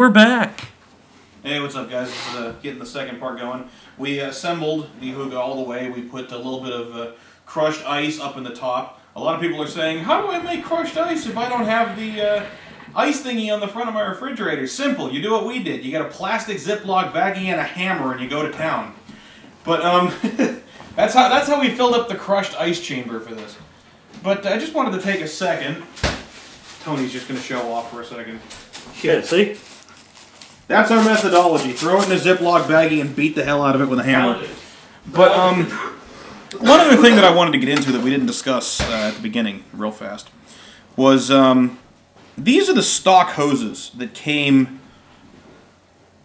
we're back. Hey, what's up, guys? Getting the second part going. We assembled the hookah all the way. We put a little bit of crushed ice up in the top. A lot of people are saying, how do I make crushed ice if I don't have the ice thingy on the front of my refrigerator? Simple. You do what we did. You got a plastic Ziploc baggie and a hammer, and you go to town. But that's how we filled up the crushed ice chamber for this. But I just wanted to take a second. Tony's just going to show off for a second. Yeah, see? That's our methodology. Throw it in a Ziploc baggie and beat the hell out of it with a hammer. But one other thing that I wanted to get into that we didn't discuss at the beginning, real fast, was these are the stock hoses that came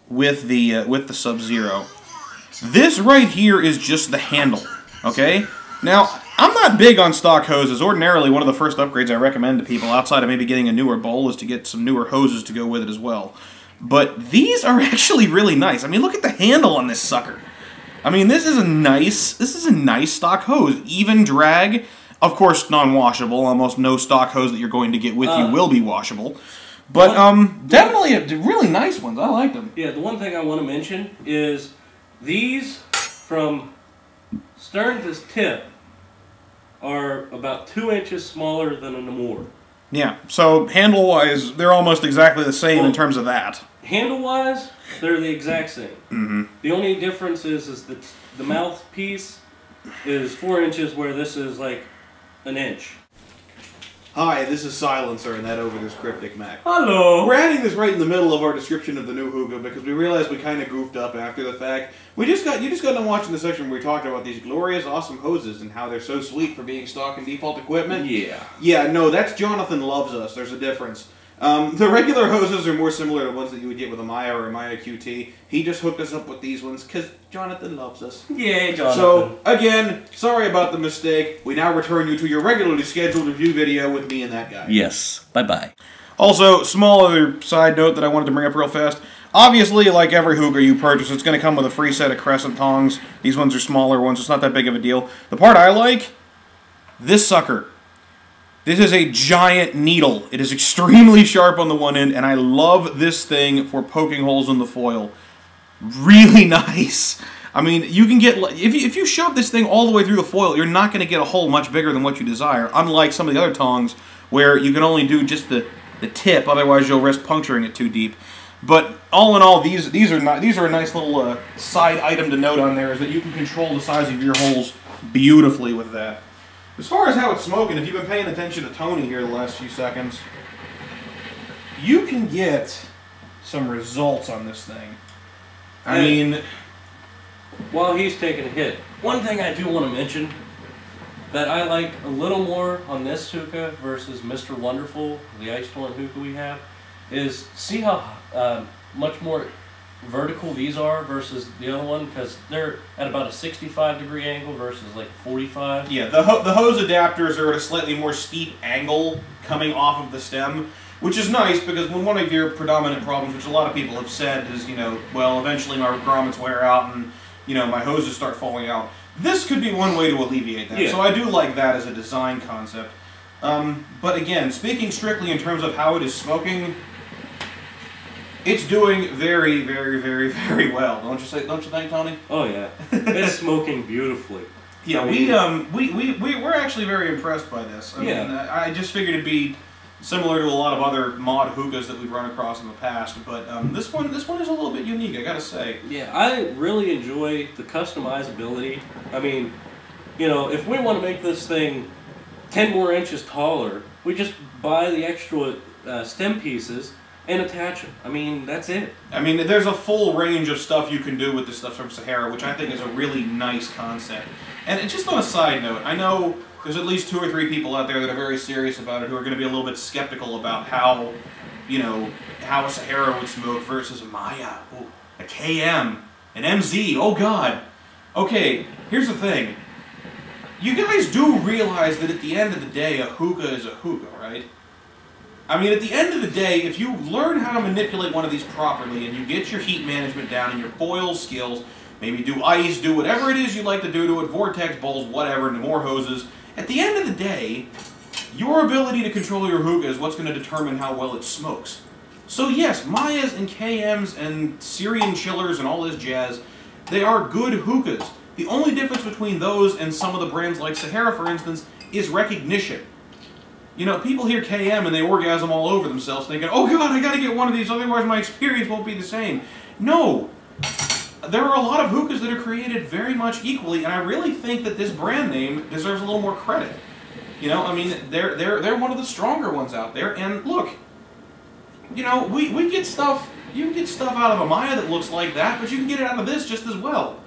with the Subzero. This right here is just the handle. Okay? Now, I'm not big on stock hoses. Ordinarily, one of the first upgrades I recommend to people, outside of maybe getting a newer bowl, is to get some newer hoses to go with it as well. But these are actually really nice. I mean, look at the handle on this sucker. I mean, this is a nice stock hose. Even drag, of course, non-washable. Almost no stock hose that you're going to get with you will be washable. But definitely really nice ones. I like them. Yeah, the one thing I want to mention is these from stern to tip are about 2 inches smaller than an Amore. Yeah, so handle-wise, they're almost exactly the same in terms of that. Handle-wise, they're the exact same. Mm-hmm. The only difference is that the mouthpiece is 4 inches where this is like an inch. Hi, this is Silencer, and that over this Cryptic Mac. Hello! We're adding this right in the middle of our description of the new hookah because we realized we kind of goofed up after the fact. You just got done watching the section where we talked about these glorious, awesome hoses and how they're so sweet for being stock and default equipment. Yeah. Yeah, no, that's Jonathan Loves Us. There's a difference. The regular hoses are more similar to ones that you would get with a Maya or a Maya QT. He just hooked us up with these ones because Jonathan loves us. Yay, Jonathan. So, again, sorry about the mistake. We now return you to your regularly scheduled review video with me and that guy. Yes. Bye-bye. Also, small other side note that I wanted to bring up real fast. Obviously, like every hookah you purchase, it's going to come with a free set of Crescent tongs. These ones are smaller ones. It's not that big of a deal. The part I like, this sucker. This is a giant needle. It is extremely sharp on the one end, and I love this thing for poking holes in the foil. Really nice. I mean, you can get, if you shove this thing all the way through the foil, you're not going to get a hole much bigger than what you desire, unlike some of the other tongs where you can only do just the tip, otherwise you'll risk puncturing it too deep. But all in all, these are a nice little side item to note on there, is that you can control the size of your holes beautifully with that. As far as how it's smoking, if you've been paying attention to Tony here the last few seconds, you can get some results on this thing. I mean, while he's taking a hit, one thing I do want to mention that I like a little more on this hookah versus Mr. Wonderful, the Ice Torn hookah we have, is see how much more vertical these are versus the other one, because they're at about a 65-degree angle versus like 45. Yeah, the hose adapters are at a slightly more steep angle coming off of the stem, which is nice because when one of your predominant problems, which a lot of people have said, is, you know, well, eventually my grommets wear out and, you know, my hoses start falling out. This could be one way to alleviate that. Yeah. So I do like that as a design concept. But again, speaking strictly in terms of how it is smoking, it's doing very, very, very, very well. Don't you think, Tony? Oh yeah, it's smoking beautifully. Yeah, we're actually very impressed by this. I mean, I just figured it'd be similar to a lot of other mod hookahs that we've run across in the past, but this one is a little bit unique, I gotta say. Yeah, I really enjoy the customizability. I mean, you know, if we want to make this thing 10 more inches taller, we just buy the extra stem pieces and attach them. I mean, that's it. I mean, there's a full range of stuff you can do with this stuff from Sahara, which I think is a really nice concept. And just on a side note, I know there's at least 2 or 3 people out there that are very serious about it who are going to be a little bit skeptical about how, you know, how a Sahara would smoke versus a Maya, a KM, an MZ, oh God. Okay, here's the thing. You guys do realize that at the end of the day, a hookah is a hookah, right? I mean, at the end of the day, if you learn how to manipulate one of these properly and you get your heat management down and your foil skills, maybe do ice, do whatever it is you like to do to it, vortex bowls, whatever, and more hoses, at the end of the day, your ability to control your hookah is what's going to determine how well it smokes. So yes, Mayas and KMs and Syrian chillers and all this jazz, they are good hookahs. The only difference between those and some of the brands like Sahara, for instance, is recognition. You know, people hear KM and they orgasm all over themselves thinking, oh god, I gotta get one of these, otherwise my experience won't be the same. No! There are a lot of hookahs that are created very much equally, and I really think that this brand name deserves a little more credit. You know, I mean, they're one of the stronger ones out there, and look, you know, we get stuff, you can get stuff out of a Maya that looks like that, but you can get it out of this just as well.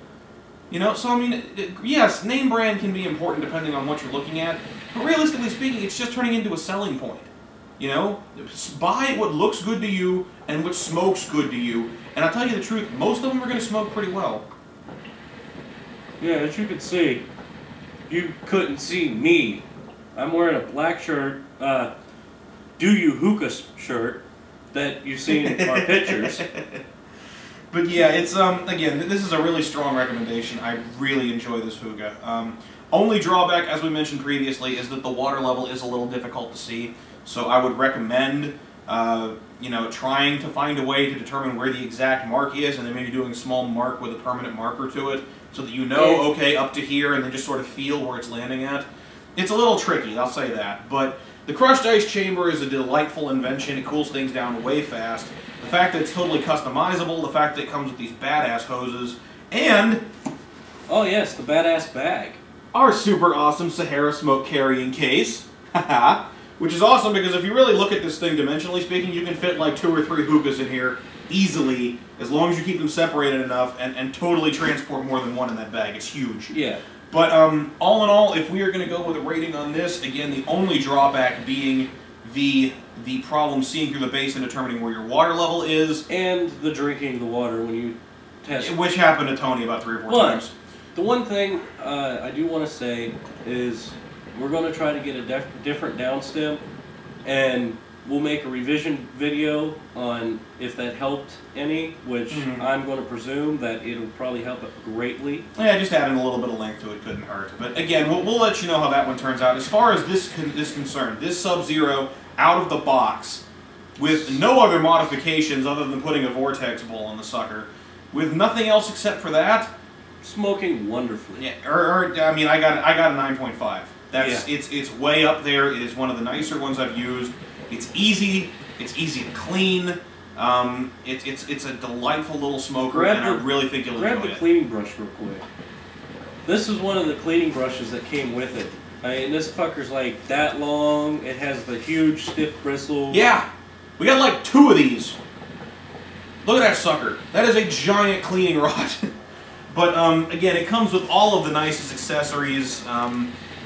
You know, so I mean, yes, name brand can be important depending on what you're looking at, but realistically speaking, it's just turning into a selling point. You know, buy what looks good to you and what smokes good to you, and I'll tell you the truth, most of them are going to smoke pretty well. Yeah, as you can see, you couldn't see me. I'm wearing a black shirt, Do You Hookah shirt that you see in our pictures. But yeah, it's, again, this is a really strong recommendation. I really enjoy this hookah. Only drawback, as we mentioned previously, is that the water level is a little difficult to see. So I would recommend, you know, trying to find a way to determine where the exact mark is, and then maybe doing a small mark with a permanent marker to it, so that you know, okay, up to here, and then just sort of feel where it's landing at. It's a little tricky, I'll say that, but the crushed ice chamber is a delightful invention. It cools things down way fast. The fact that it's totally customizable, the fact that it comes with these badass hoses, and... oh yes, the badass bag. Our super awesome Sahara smoke carrying case. Haha. Which is awesome because if you really look at this thing dimensionally speaking, you can fit like 2 or 3 hookahs in here easily, as long as you keep them separated enough, and totally transport more than one in that bag. It's huge. Yeah. But all in all, if we are going to go with a rating on this, again, the only drawback being the problem seeing through the base and determining where your water level is. And the drinking the water when you test. Which happened to Tony about 3 or 4 times. The one thing I do want to say is we're going to try to get a different downstem, and we'll make a revision video on if that helped any, which I'm going to presume that it'll probably help it greatly. Yeah, just adding a little bit of length to it couldn't hurt. But again, we'll let you know how that one turns out. As far as this is concerned, this Subzero out of the box, with no other modifications other than putting a vortex bowl on the sucker, with nothing else except for that, smoking wonderfully. Yeah, I mean, I got a 9.5. That's it's way up there. It is one of the nicer ones I've used. It's easy to clean. It's a delightful little smoker, and I really think you'll enjoy it. Grab the cleaning brush real quick. This is one of the cleaning brushes that came with it. I mean, this fucker's like that long. It has the huge stiff bristles. Yeah, we got like 2 of these. Look at that sucker. That is a giant cleaning rod. But again, it comes with all of the nicest accessories.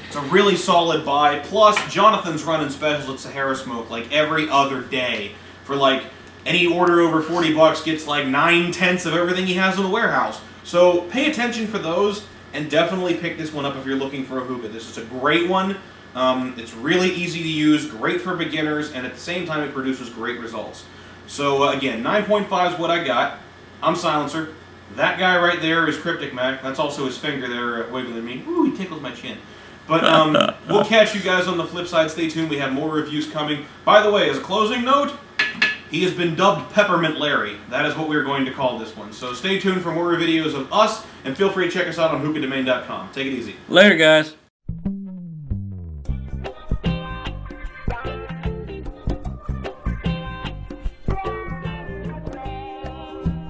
It's a really solid buy. Plus, Jonathan's running specials at Sahara Smoke like every other day. For like any order over 40 bucks gets like 9/10 of everything he has in the warehouse. So pay attention for those, and definitely pick this one up if you're looking for a hookah. This is a great one. It's really easy to use, great for beginners, and at the same time it produces great results. So again, 9.5 is what I got. I'm Silencer. That guy right there is Cryptic Mac. That's also his finger there wiggling me. Ooh, he tickles my chin. But we'll catch you guys on the flip side. Stay tuned. We have more reviews coming. By the way, as a closing note, he has been dubbed Peppermint Larry. That is what we're going to call this one. So stay tuned for more videos of us, and feel free to check us out on hookahdomain.com. Take it easy. Later, guys.